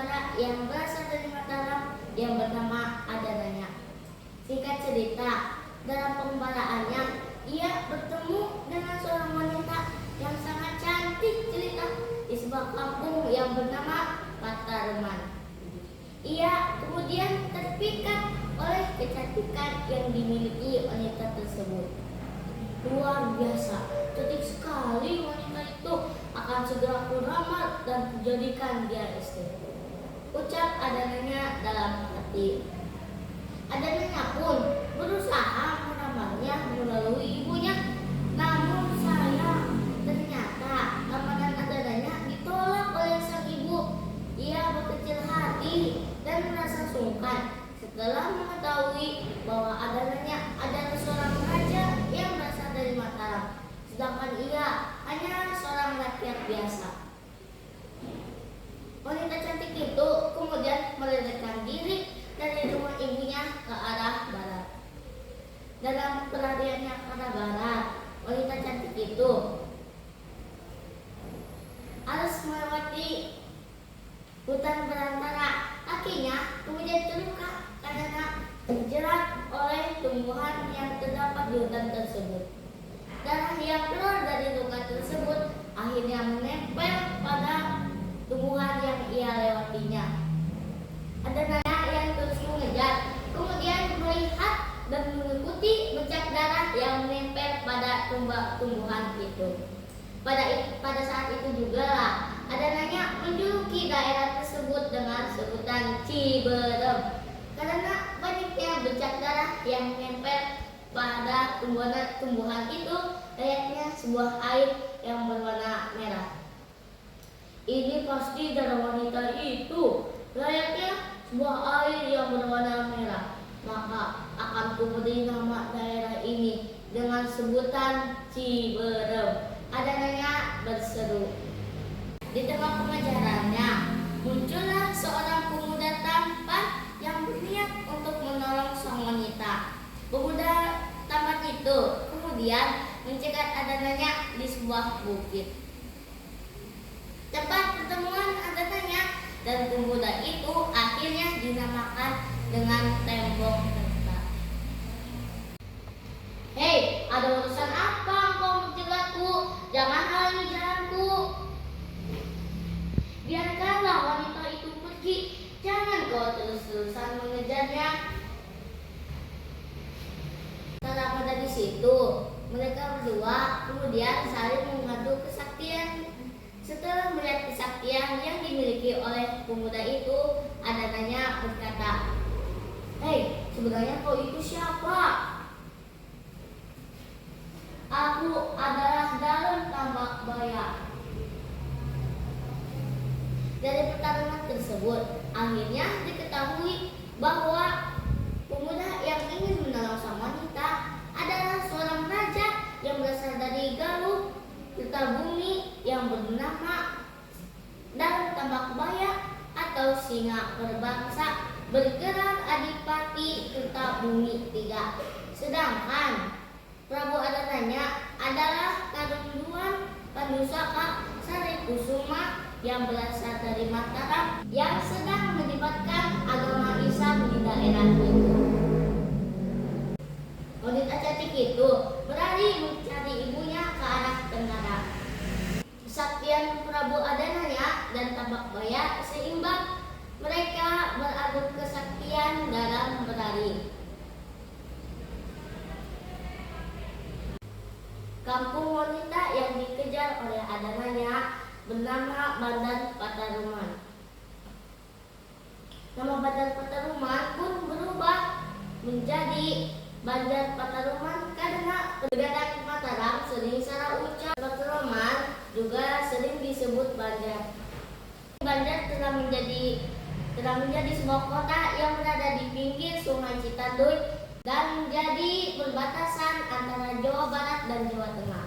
pembara yang berasal dari Mataram yang bernama Adananya. Singkat cerita, dalam pembaraannya ia bertemu dengan seorang wanita yang sangat cantik jelita di sebuah kampung yang bernama Pataruman. Ia kemudian terpikat oleh kecantikan yang dimiliki wanita tersebut. Luar biasa, cantik sekali wanita itu, akan segera kulamar dan kujadikan dia istri, ucap Adananya dalam hati. Adananya pun berusaha melamarnya melalui ibunya, namun sayang, ternyata lamaran Adananya ditolak oleh sang ibu. Ia berkecil hati dan merasa sungkan setelah mengetahui bahwa Adananya adalah seorang raja yang berasal dari Mataram, sedangkan ia hanya seorang rakyat biasa. Wanita cantik itu kemudian melarikan diri dari rumah ibunya ke arah barat. Dalam pelariannya ke arah barat, wanita cantik itu harus melewati hutan belantara. Kakinya kemudian terluka karena terjerat oleh tumbuhan yang terdapat di hutan tersebut. Darah yang keluar dari luka tersebut akhirnya menempel pada tumbuhan yang ia lewatinya. Adananya yang terus mengejar kemudian melihat dan mengikuti bercak darah yang menempel pada tumbuhan itu. Pada saat itu juga lah Adananya menjuluki daerah tersebut dengan sebutan Ciberem karena banyaknya bercak darah yang menempel pada tumbuhan itu, layaknya sebuah air yang berwarna merah. Ini pasti darah wanita itu, layaknya sebuah air yang berwarna merah. Maka akan kuberi nama daerah ini dengan sebutan Ciberem, Adananya berseru. Di tengah pengejarannya muncullah seorang pemuda tampan yang berniat untuk menolong sang wanita. Pemuda tampan itu kemudian mencegat Adananya di sebuah bukit. Tempat pertemuan Adananya dan pemuda itu akhirnya dinamakan dengan tembok kerta. Hei, ada urusan apa engkau mencegatku? Jangan halangi jalanku. Biarkanlah wanita itu pergi, jangan kau terus-terusan mengejarnya. Setelah pada di situ, mereka berdua kemudian saling mengadu kesaktian. Setelah melihat kesaktian yang dimiliki oleh pemuda itu, Adananya berkata, "Hei, sebenarnya kau itu siapa?" "Aku adalah Daun Tambak Baya." Dari pertarungan tersebut, akhirnya diketahui bahwa pemuda yang ingin menolong sang wanita adalah seorang raja yang berasal dari Galuh, Tirtabumi yang bernama Daun Tambak Baya atau Singa Berbangsa, bergerak Adipati Tirtabumi III. Sedangkan Prabu Adananya adalah Kadunduan Pandusaka Sari Kusuma yang berasal dari Mataram yang sedang menyebarkan agama Islam di daerah itu. Wanita cantik itu berlari mencari ibunya ke arah tenggara. Kesaktian Prabu Adananya dan Tambak Baya seimbang. Mereka beradu kesaktian dalam berlari. Kampung wanita yang dikejar oleh Adananya bernama Bandar Pataruman. Nama Bandar Pataruman pun berubah menjadi Bandar Pataruman karena penduduk Mataram sering salah ucap. Pataruman juga sering disebut Bandar. Bandar telah menjadi sebuah kota yang berada di pinggir Sungai Citanduy dan menjadi perbatasan antara Jawa Barat dan Jawa Tengah.